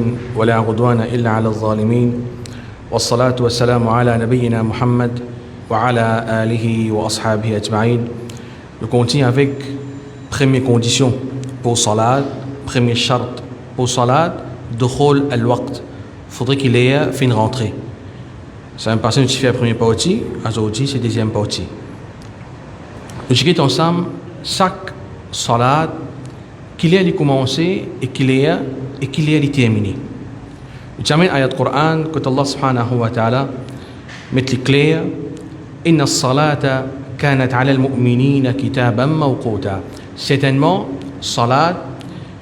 العالمين ولا عدوان إلا على الظالمين والصلاة والسلام على نبينا Muhammad وعلى آله وأصحابه أجمعين. Nous continuons avec première condition pour salat, premier charte pour salat, dukhul al-waqt. Faudrait qu'il ait fait une rentrée. C'est un passage qui fait la première partie, aujourd'hui c'est la deuxième partie. Nous discutons ensemble chaque salat qu'il ait commencé et qu'il ait terminé. Nous avons ayat Coran que Allah subhanahu wa ta'ala met clair: Inna as-salata kanat 'ala al-mu'minina kitaban mawquta. Certainement, salat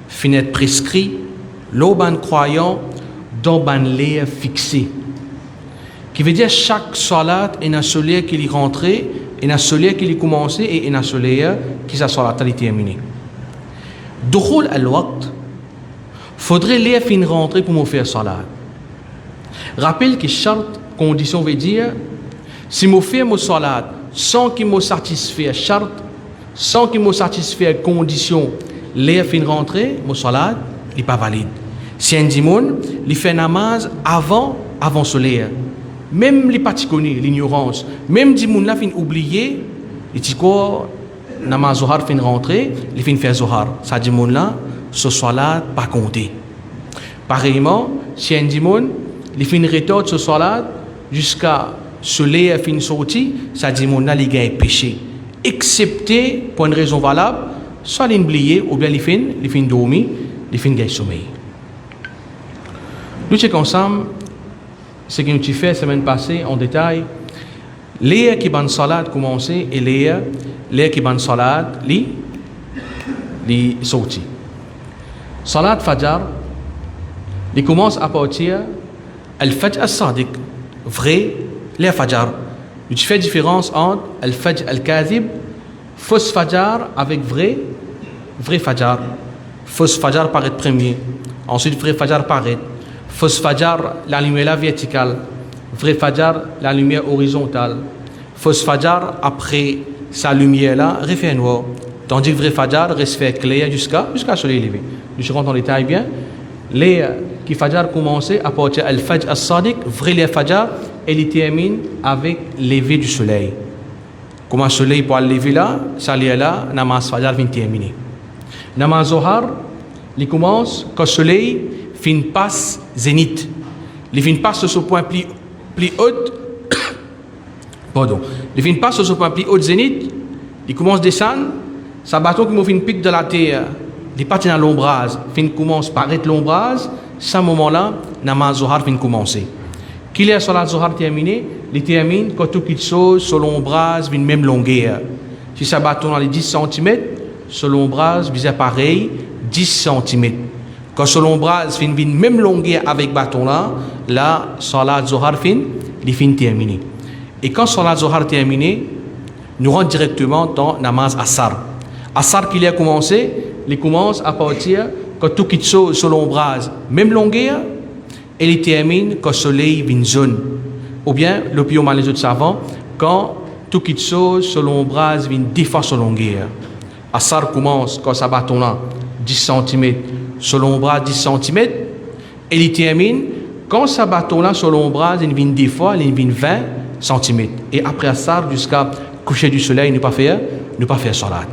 finit prescrit l'auban croyant dans ban l'air fixé. Qui veut dire chaque salat est un soleil qui est rentré, et un soleil qui est commencé et un soleil qui sa salat est terminé. Dukhul al-waqt, faudrait l'air fin rentrer pour me faire salat. Rappelle que charte condition veut dire si me faire mon salat sans qu'il me satisfait charte, sans qu'il me satisfait condition, l'air fin rentrer, mon salat n'est pas valide. Si un dimon, il fait namaz avant soleil. Même les paticonnés, l'ignorance, même dimon là fin oublié, il dit quoi namaz zohar fin rentrer, il fin faire zohar. Ça dimon là, ce salat pas compté. Pareillement, si un dimon, il fin rétorte ce salat jusqu'à soleil fin sorti, ça dimon là il gagne péché. Excepté pour une raison valable, soit l'oublié ou bien il fin dormi, il fin gagne sommeil. Nous checkons ensemble ce que nous avons fait la semaine passée en détail. Les qui ban salat commencé et les qui ban salat li sorti. Salat Fajr, il commence à partir al-Fajr al-Sadiq, vrai, les Fajr. Nous avons fait différence entre al-Fajr al-Kadhib, faux Fajr avec vrai Fajr. Faux Fajr paraît premier, ensuite vrai Fajr paraît. Faux Fajr, la lumière verticale. Vrai Fajr, la lumière horizontale. Faux Fajr, après sa lumière là, refait noir. Tandis que vrai Fajr reste fait clair jusqu'à soleil levé. Je rentre en détail bien. Les qui Fajr commençait à partir al-Fajr al-Sadiq, vrai les Fajr, et il termine avec lever du soleil. Comment le soleil pour lever là, ça l'est là, namaz Fajr vient terminer. Namaz Zohar, il commence quand le soleil fin passe zénith. Il fin passe sur ce point plus haut. Pardon. Il fin passe sur ce point plus haut zénith. Il commence à descendre. Sa bâton qui me fin pique de la terre. Il part dans l'ombrage. Fin commence par être l'ombrage. Ce moment-là, namaz Zohar fin commencer. Qu'il est sur la Zohar terminé, il termine quand tout quelque chose sur l'ombrage vient même longueur. Si sa bâton dans les 10 cm, sur l'ombrage vient pareil 10 cm. Quand sur l'ombrage fin même longueur avec bâton là salat Zohar il fin terminé. Et quand salat Zohar terminé, nous rentrons directement dans namaz Asar. Asar qu'il a commencé, il commence à partir quand tout quitte sur l'ombrage même longueur et il termine quand le soleil vient jaune. Ou bien l'opinion mal les autres savants quand tout quitte sur l'ombrage vient 10 fois sur longueur. Asar commence quand sa bâton là 10 cm sur l'ombrage 10 cm et il termine quand sa bâton là sur l'ombrage il vient 10 fois, il vient 20 cm. Et après Asar jusqu'à coucher du soleil, ne pas faire salat.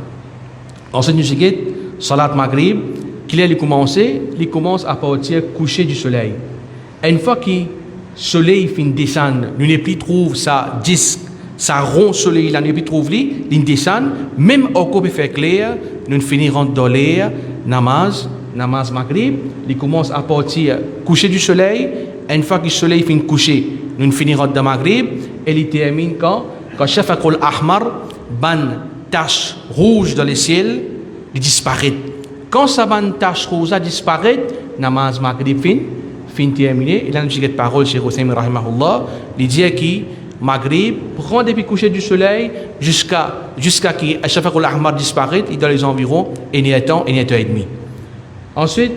Ensuite nous avons salat Maghrib, qu'il a commencé, il commence à partir coucher du soleil. Et une fois que le soleil fin descendre, nous ne plus trouve sa disque, sa rond soleil là, nous ne plus trouve il descend, même au coup de faire clair, nous finirons dans l'air, namaz Maghrib, il commence à partir coucher du soleil, et une fois que le soleil fin coucher, nous finirons dans Maghrib, et il termine quand Shafaq al-Ahmar, ban tache rouge dans le ciel, il disparaît. Quand sa ban tache rouge a disparaît, namaz Maghrib fin terminé, il a une petite parole chez Hussein rahimahullah, il dit que Maghrib prend depuis coucher du soleil jusqu'à que Shafaq al-Ahmar disparaît, il dans les environs, et il y a temps et demi. Ensuite,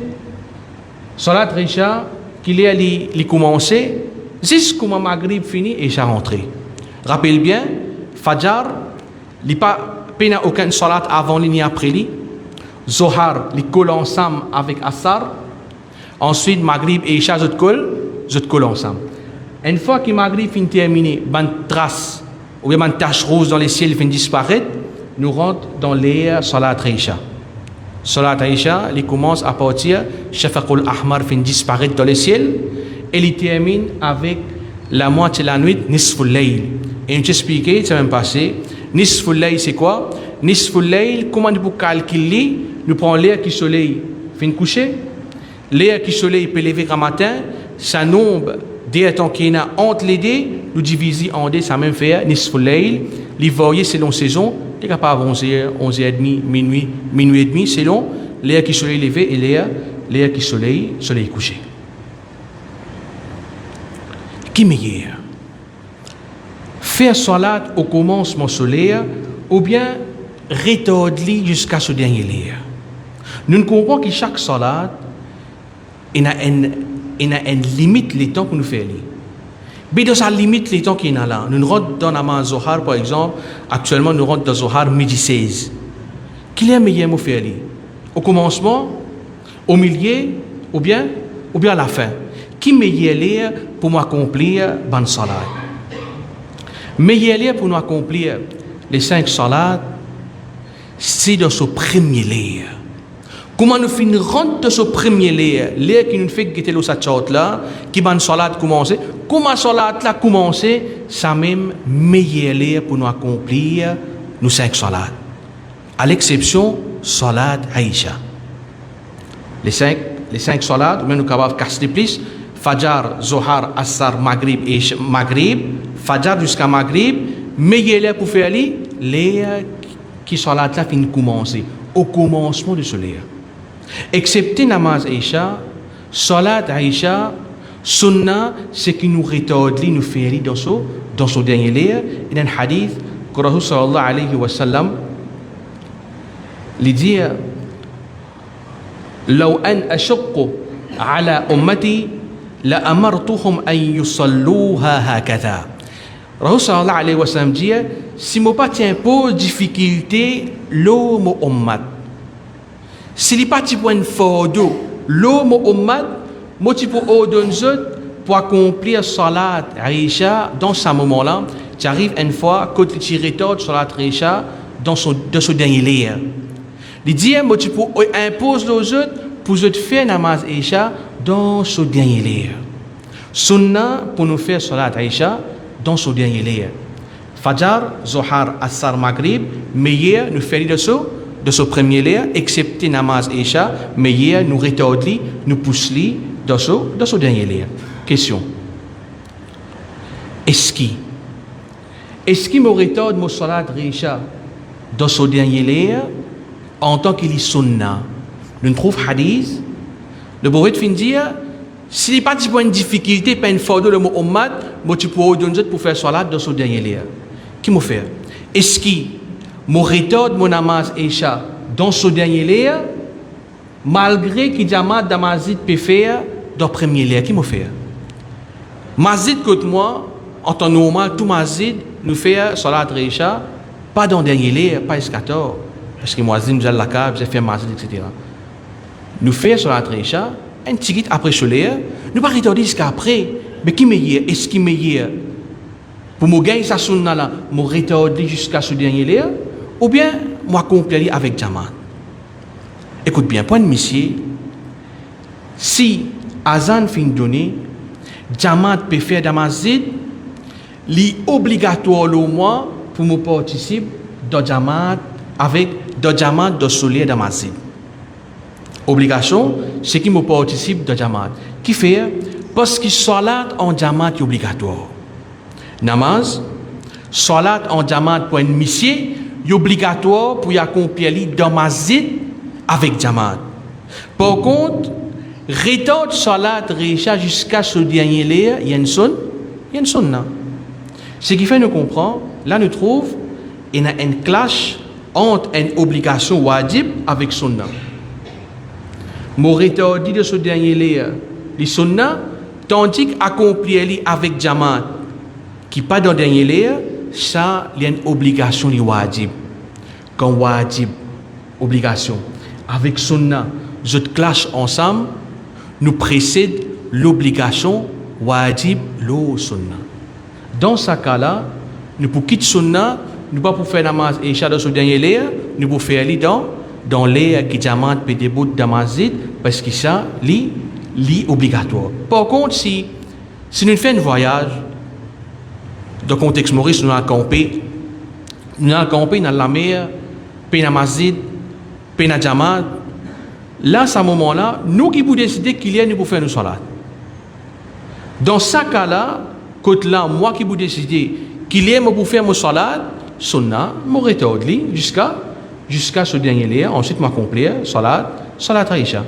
salat Isha, qu'il est commencé, jusqu'au Maghrib fini et j'ai rentré. Rappelle bien, Fajr, il n'y a pas aucun salat avant ni après lui. Zohar, il colle ensemble avec Asar. Ensuite, Maghrib et Isha, zot collent ensemble. Une fois que Maghrib finit terminé, ban trace, ou bien ban tache rose dans les ciels finit disparaître, nous rentrons dans l'ère Salat Isha. Salat Isha, il commence à partir, Shafaqul Ahmar finit disparaître dans les ciels, et il termine avec la moitié de la nuit, Nisful Layl. Et on t'expliquait, ça même passé, Nisful Layl c'est quoi? Nisful Layl, comment nous pouvons calculer? Nous prenons l'air qui soleil finit coucher, l'air qui soleil peut lever le matin, ça nombre des temps qu'il y a entre les deux, nous divisons en deux, ça même fait Nisful Layl, les voyez selon saison, il est capable 11h, 11h30, minuit, minuit et demi, selon l'air qui soleil levé et l'air qui soleil couché. Qui meilleur? Faire salat au commencement solaire ou bien retarder jusqu'à ce dernier l'air. Nous comprenons que chaque salat il a une limite les temps que nous faisons. Mais dans sa limite les temps qu'il y a là, nous rentrons dans la Zohar par exemple, actuellement nous rentrons dans Zohar midi 16. Quel est le meilleur mot faire? Au commencement, au milieu ou bien à la fin? Qui meilleur l'air pour m'accomplir ban salat? Meilleur l'air pour nous accomplir les 5 salats, c'est dans ce premier l'air. Comment nous finissons rentrer dans ce premier l'air qui nous fait quitter le satchot là, qui ban salat commencer, comment salat là commencer, ça même meilleur l'air pour nous accomplir nos 5 salats. À l'exception salat Aïcha. Les 5 salats, nous sommes capables de casser plus. Fajr, Zohar, Assar, Maghrib et Maghrib, Fajr jusqu'à Maghrib, meilleur l'air pour faire l'air qui salat là finit commencer, au commencement de ce l'air. Excepté namaz Aïcha, salat Aïcha, sunna, c'est qui nous retarde, nous fait dans ce dernier l'air. Il y a un hadith que Rasul sallallahu alayhi wa sallam lui dit لو أن أشق على أمتي لأمرتهم أن يصلوها هكذا. Rasul sallallahu alayhi wa sallam dit si mo pas t'impose difficulté l'homme ummat, si li pas ti point fardeau l'homme ummat, mo ti pour ordonner pour accomplir salat Aïcha dans ce moment-là, tu arrives une fois quand tu retardes salat Aïcha dans ce dernier l'air. Il dit moi tu pour impose aux autres pour te faire namaz Aïcha dans ce dernier l'air. Sunna pour nous faire salat Aïcha dans ce dernier l'air. Fajr, Zohar, Assar, Maghrib, meilleur nous faire de ce premier l'air, excepté namaz Aïcha, meilleur nous retarder, nous pousser dans ce dernier l'air. Question. Est-ce qu'il me retarde mon salat Aïcha dans ce dernier l'air en tant qu'il est sunna? Nous trouvons hadith, le prophète fin dire s'il n'y a pas de difficulté, pas une faute de mon ummat, moi tu peux ordonner pour faire salat dans ce dernier lieu. Qui m'a fait? Est-ce qu'il me retarde mon namaz Aïcha dans ce dernier lieu, malgré qu'il jama damazid peut faire dans le premier lieu? Qui m'a fait? Mazid côté moi, en temps normal, tout mazid nous fait salat Aïcha, pas dans le dernier lieu, pas escator. Parce que moi, j'ai la cave, j'ai fait mazid, etc. Nous faisons sur la Aïcha, un petit guide après ce l'air, nous ne pas retarder jusqu'à après. Mais qui meilleur? Est-ce qui meilleur? Pour me gagner sa sunna là, me retarder jusqu'à ce dernier l'air, ou bien moi accomplir avec Jamaat? Écoute bien, point de monsieur, si Azan fin donné, Jamaat peut faire Damazid, li obligatoire le mois pour me participer dans Jamaat avec dans Jamaat de Soleil Damazid. Obligation, c'est qui me participe dans Jamaat. Qui fait? Parce que salat en Jamaat est obligatoire. Namaz, salat en Jamaat pour une mission est obligatoire pour y accomplir dans Mazid avec Jamaat. Par contre, retard salat Recha jusqu'à ce dernier l'air, il y a une sunna. Ce qui fait nous comprendre, là nous trouvons, il y a un clash entre une obligation wajib avec sunna. Mon retardé de ce dernier l'air, les sunna, tandis qu'accomplir avec Jamaat, qui pas dans le dernier l'air, ça, il y a une obligation de wajib. Quand wajib, obligation, avec sunna, je te clash ensemble, nous précède l'obligation wajib lo sunna. Dans ce cas-là, nous pour quitter sunna, nous pas pour faire namaz et isha dans ce dernier l'air, nous pour faire li dans l'air qui jamant peut début damazid parce que ça li obligatoire. Par contre, si nous faisons un voyage dans le contexte Maurice, nous allons camper dans la mer, puis dans Mazid, puis dans Jamad. Là, à ce moment-là, nous qui pouvons décider qu'il y a nous pour faire nos salat. Dans ce cas-là, moi qui pouvons décider qu'il y a pour faire nos salat, sunna, m'aurais tordli jusqu'à ce dernier lien. Ensuite, m'accomplir salat Aïcha.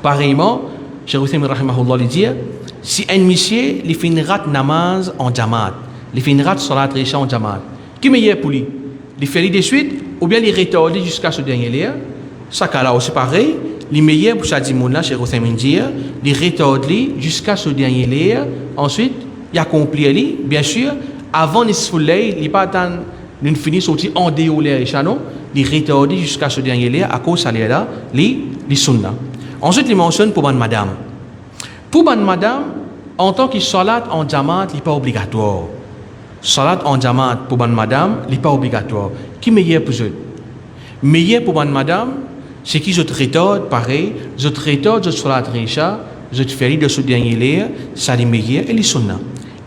Pareillement, Cheikh Hussein rahimahullah dit, si un monsieur il fait une rate namaz en Jamad, il fait une rate salat Aïcha en Jamad, qui est meilleur pour lui? Il fait de suite ou bien il retarde jusqu'à ce dernier lien? Ça cas-là aussi pareil, les meilleurs pour chaque monde là, Cheikh Hussein dit, il retarde jusqu'à ce dernier lien. Ensuite, il accomplit bien sûr, avant le soleil, il pas attendre d'une finie sortie en dehors de l'Aïcha, non? Il retarde jusqu'à ce dernier lien à cause de là, les sunna. Ensuite, il mentionne pour madame. Pour madame, en tant que salat en Jamad, il n'est pas obligatoire. Salat en Jamad pour madame, il n'est pas obligatoire. Qui est meilleur pour eux? Meilleur pour madame, c'est qui je retarde, pareil, je retarde, je salat Aïcha, je fais de ce dernier lien, ça est meilleur et les sunna.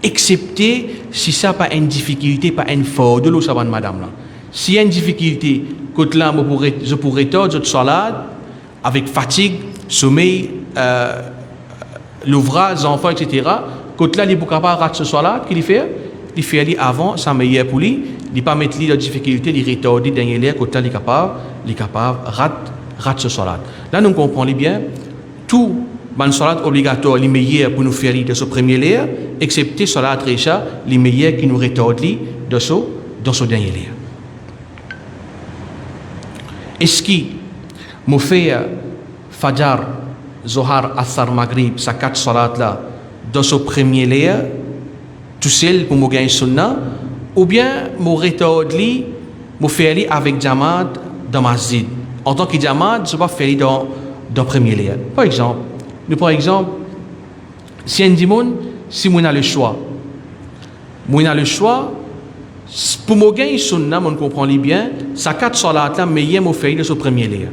Excepté si ça pas une difficulté, pas une faute de l'eau, ça va madame là. S'il y a une difficulté, que là, je pourrais retarder, je salat avec fatigue, sommeil, l'ouvrage, enfants, etc. Quand là, il est capable de rater ce soir-là, qu'il fait? Il fait aller avant, ça meilleur pour lui. Il ne pas mettre la difficulté, il retarder dernier l'air, quand là, il est capable de rater ce soir-là. Là, nous comprenons bien, tout le salat obligatoire, les meilleurs pour nous faire de ce premier l'air, excepté le salat Aïcha, les meilleurs qui nous retardent dans ce dernier l'air. Est-ce qu'il m'a fait Fajr, Zohar, Asar, Maghrib, sa 4 salat là, dans ce premier lien, tout seul pour me gagner sunna, ou bien me retardli, me faire avec Jamad dans Masjid. En tant que Jamad, je vais faire dans le premier lien. Par exemple, si on dit si on a le choix, pour me gagner sunna, on comprend bien, sa 4 salat là, mais il y a me faire dans ce premier lien.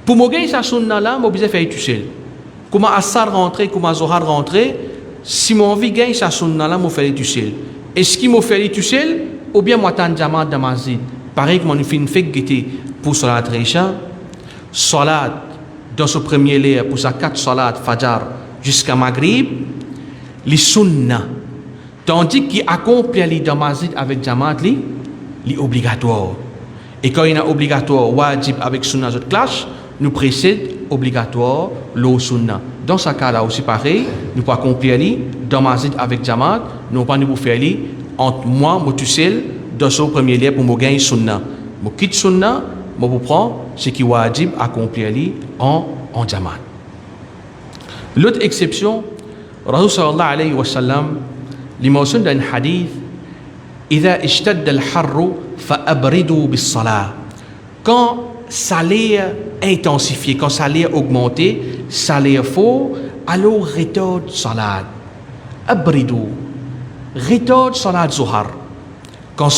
Pour me gagner sa sunna là, je vais faire tout seul. Comment Assar rentrer, comment Zohar rentrer, si mon envie gagne sa sunna là, je vais faire tout seul. Est-ce qu'il m'a fait tout seul, ou bien moi t'en jamad dans Masjid? Pareil que mon fait une fête guetter pour salat Aïcha, salat dans ce premier lieu pour sa 4 salat Fajr jusqu'à Maghrib, les sunna. Tandis qu'il accomplit dans Masjid avec jamad, les obligatoire. Et quand il y a obligatoire, wajib avec sunna, je clash, nous précède obligatoire, l'eau sunna. Dans ce cas-là aussi pareil, nous pouvons accomplir dans Masjid avec Jamad, nous pas nous faire entre moi, moi tout seul, dans ce premier lieu pour me gagner sunna. Je quitte sunna, je prends ce qui est wajib accomplir en Jamad. L'autre exception, Rasul sallallahu alayhi wa sallam, il mentionne dans un hadith, إذا اشتد الحر فأبردوا بالصلاة. Quand ça l'est intensifié, quand ça l'est augmenté, ça l'est fort, alors retarde salat. Abridou. Retarde salat zuhar. Quand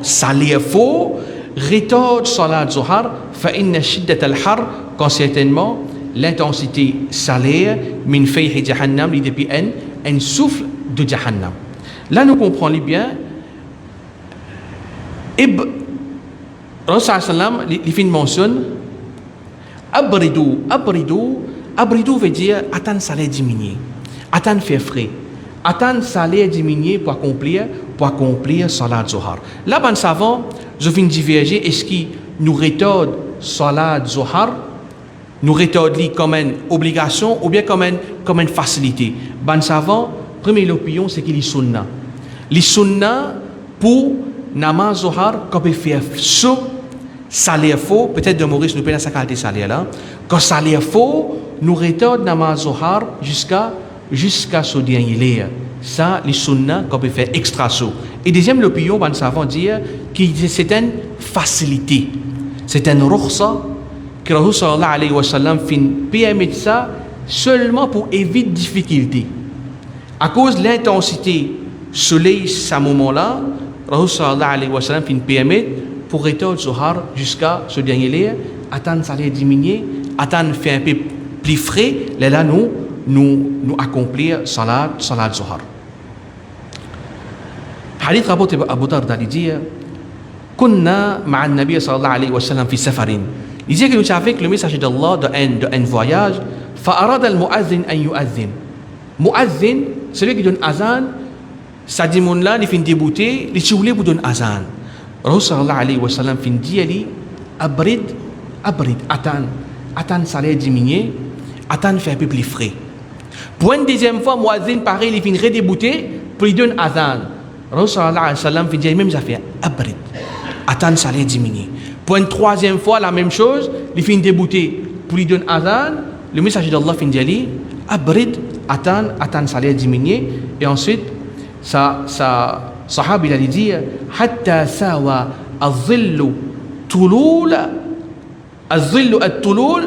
ça l'est fort, retarde salat zuhar, فإن شدة الحر, quand certainement l'intensité salée, min fayhi jahannam, depuis un souffle de jahannam. Là nous comprenons bien. Rasul sallam il fait une mention abridou veut dire attendre ça les diminuer, attendre faire frais, attendre ça les diminuer pour accomplir salat zuhar. Là ben savant je viens diverger, est-ce qu'il nous retarde salat zuhar, nous retarde comme une obligation ou bien comme une facilité? Ben savant première opinion c'est qu'il est sunna. Les sunna pour namaz zuhar quand il fait chaud, ça l'est faux, peut-être de Maurice nous payons sa qualité salaire là. Quand ça l'est faux, nous retarde namaz zuhar jusqu'à ce dernier lieu. Ça les sunna quand il fait extra chaud. Et deuxième l'opinion, ben savant dire que c'est une facilité, c'est une rukhsa que Rasul sallallahu alayhi wa sallam fin permet ça seulement pour éviter difficulté. À cause de l'intensité soleil à ce moment-là, Rasul sallallahu alayhi wa sallam fait une permet pour rétorder Zohar jusqu'à ce dernier lieu, attendre ça allait diminuer, attendre faire un peu plus frais, là nous accomplir salat Zohar. Hadith rapporté par Abu Darda dit كنا مع النبي صلى الله عليه وسلم في سفر. Il dit que nous savons que le messager d'Allah d'un voyage, فأراد المؤذن أن يؤذن. Muazzin, celui qui donne azan, ça dit mon là, il finit débouter, il voulait pour donner azan. Rasul sallallahu alayhi wa sallam finit dire lui, abrid, attends, ça allait diminuer, attends, fait un peu plus frais. Pour une deuxième fois, Muazzin, pareil, il finit redébouter pour lui donner azan. Rasul sallallahu alayhi wa sallam finit dire même affaire, abrid, attends, ça allait diminuer. Pour une troisième fois, la même chose, il finit débouter pour lui donner azan. Le messager d'Allah finit dire lui, abrid, attends, ça allait diminuer. Et ensuite, Sahab il allait dire Hatta sawa al-zillu tulul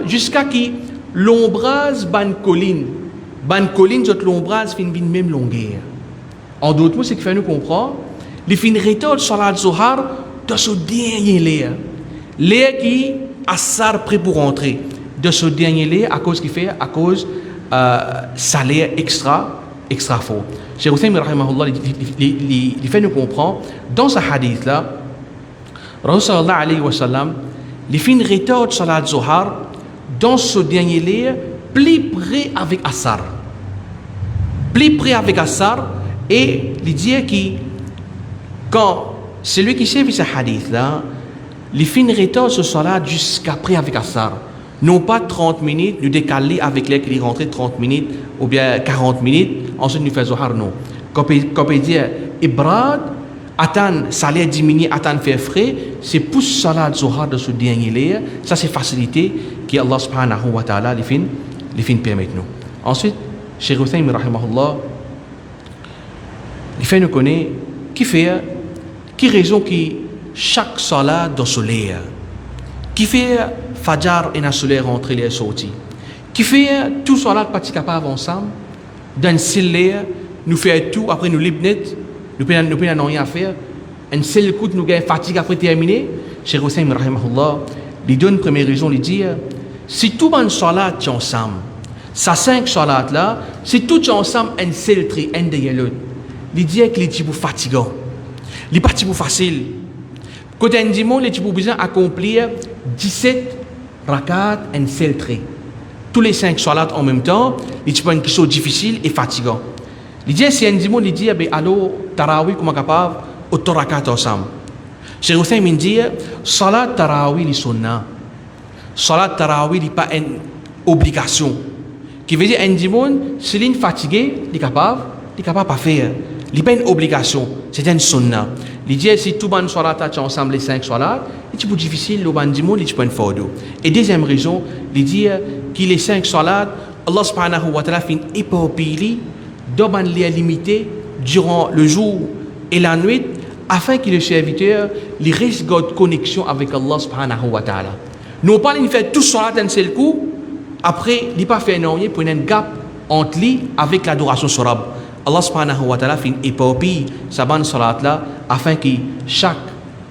jusqu'à qui l'ombrage ban colline, l'ombrage fin même longueur. En d'autres mots, c'est qu'il fait nous comprendre, les fin rétorte salat Zohar de ce dernier l'air qui assar prêt pour rentrer de ce dernier l'air à cause qu'il fait, à cause salaire extra fort. Cheikh Hussein rahimahullah il fait nous comprendre dans ce hadith là Rasul sallallahu alayhi wa sallam il fait une rétorte salat Zohar dans ce dernier lieu plus près avec Assar et il dit que quand celui qui suit ce hadith là il fait une rétorte ce salat jusqu'après avec Assar. Non pas 30 minutes, nous décaler avec les qui rentrent 30 minutes ou bien 40 minutes, ensuite nous faisons Zohar, non. Quand on dit Ibrad, attendre, salaire diminuer, attendre faire frais, c'est pour salat Zohar de ce dernier lieu, ça c'est facilité que Allah subhanahu wa ta'ala les fin permet nous. Ensuite, Cheikh Hussein rahimahullah, il fait nous connaître qui raison qui chaque salat dans ce lieu, qui fait Fajar et la soleil rentrer les sorties. Qui fait tout salat parti capable ensemble, dans le nous fait tout, après nous libnet, nous pouvons rien à faire. Un seul coup, nous gagnons fatigue après terminer. Cheikh Hussein rahimahullah, il donne une première raison, il dit si tout le salat est ensemble, ça 5 salats là, si tout est ensemble, un seul tri, un de l'autre, il dit qu'il est plus fatigant, il n'est pas plus facile. Quand on dit il est besoin d'accomplir 17 rakat un seul trait. Tous les 5 salats en même temps, il est une question difficile et fatigant. Il dit si un dimanche il dit alors tarawih comment capable autant rakat ensemble. Cheikh Hussein me dit salat tarawih li sunna. Salat tarawih n'est pas une obligation. Qui veut dire un dimanche si il est fatigué, il est capable pas faire. Il n'est pas une obligation, c'est une sunna. Il dit si tout le monde salat ensemble les 5 salats, c'est plus difficile, le bandimon, il peut faire. Et deuxième raison, il dit que les 5 salats, Allah subhanahu wa ta'ala fait une épopée d'oban les limiter durant le jour et la nuit, afin que le serviteur il reste de connexion avec Allah subhanahu wa ta'ala. Nous pas il fait tout salat d'un seul coup, après il pas fait rien pour un gap entre lui avec l'adoration sur Rabb. Allah subhanahu wa ta'ala fait une épopée saban salat là afin que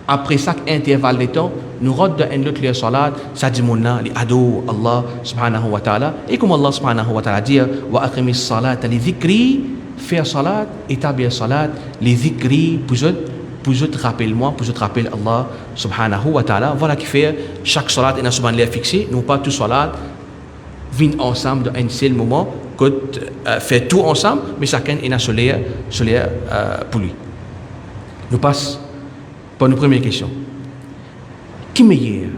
après chaque intervalle de temps nous rendons un autre les salat ça dit mon nom les ado Allah subhanahu wa ta'ala et comme Allah subhanahu wa ta'ala dit wa aqimis salata li dhikri faire salat établir salat li dhikri pour je te rappelle-moi pour je te rappelle Allah subhanahu wa ta'ala voilà qui fait chaque salat est subhan les fixé non pas tout salat viennent ensemble dans un seul moment fait tout ensemble, mais chacun est solaire pour lui. Nous passons pour une première question. Qui est meilleur?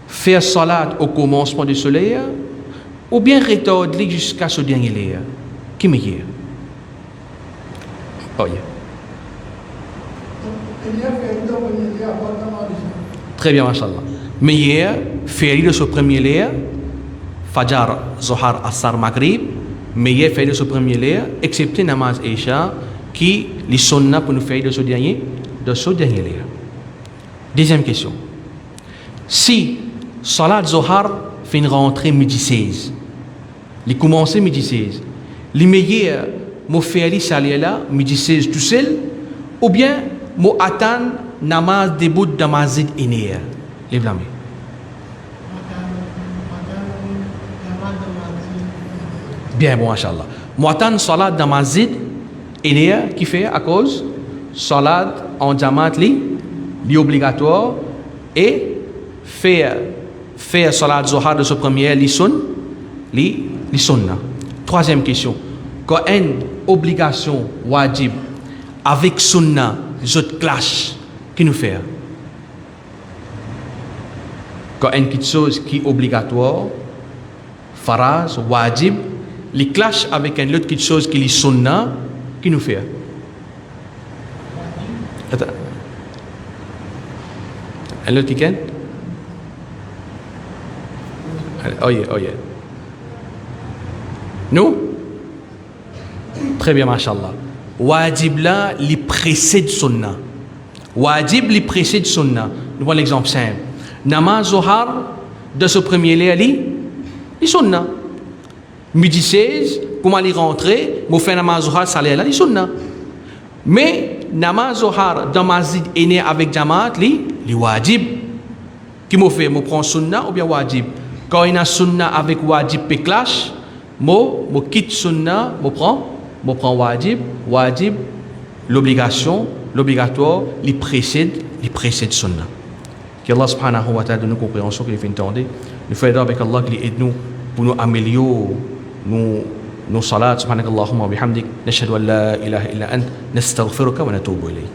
Faire salat au commencement du soleil ou bien retarder jusqu'à ce dernier layer? Qui est meilleur? Oh yeah. Très bien, mashallah. Meilleur, faire de ce premier layer. Fajar, Zohar, Assar, Maghrib, mais il fait de ce premier layer, excepté Namaz et Isha, qui les sunna pour nous faire de ce dernier layer. Deuxième question. Si Salat Zohar fait une rentrée midi 16, Les commencer midi 16. Les meilleurs, mo faire les salaires là, midi 16 tout seul, ou bien, mo attendre namaz début de masjid inéa. Les blâmer. Bien bon, Inch'Allah. Mo attendre salat de masjid inéa qui fait à cause salat en jamaat li obligatoire et faire salat zohar de ce premier li sunna. Troisième question. Quand une obligation wajib avec sunna, je clash, qui nous fait? Quand une quelque chose qui est obligatoire, faraz, wajib, les clash avec une autre quelque chose qui est sunna, qui nous fait? Attends. Un autre qui est? Oh yeah. Nous? Très bien, mashallah. Wajib là, les précède sunna. Wajib les précède sunna. Nous voyons l'exemple simple. Namaz Zohar, de ce premier lieu, les sunna. Midi 16, comment les rentrer, moi faire namaz Zohar, ça là, les sunna. Mais namaz Zohar, dans masjid aîné avec jamaat, les wajib. Qui m'a fait, moi prends sunna ou bien wajib? Quand il y a sunna avec wajib et clash, moi quitte sunna, moi prends wajib, l'obligatoire, les précède sunna. Qu'Allah subhanahu wa ta'ala donne une compréhension qu'il fait entendre. Nous faisons avec Allah qu'il aide nous pour nous améliorer nos salats. Subhanakallahumma wa bihamdik. Nashhadu an la ilaha illa ant. Nastaghfiruka wa natubu ilayk.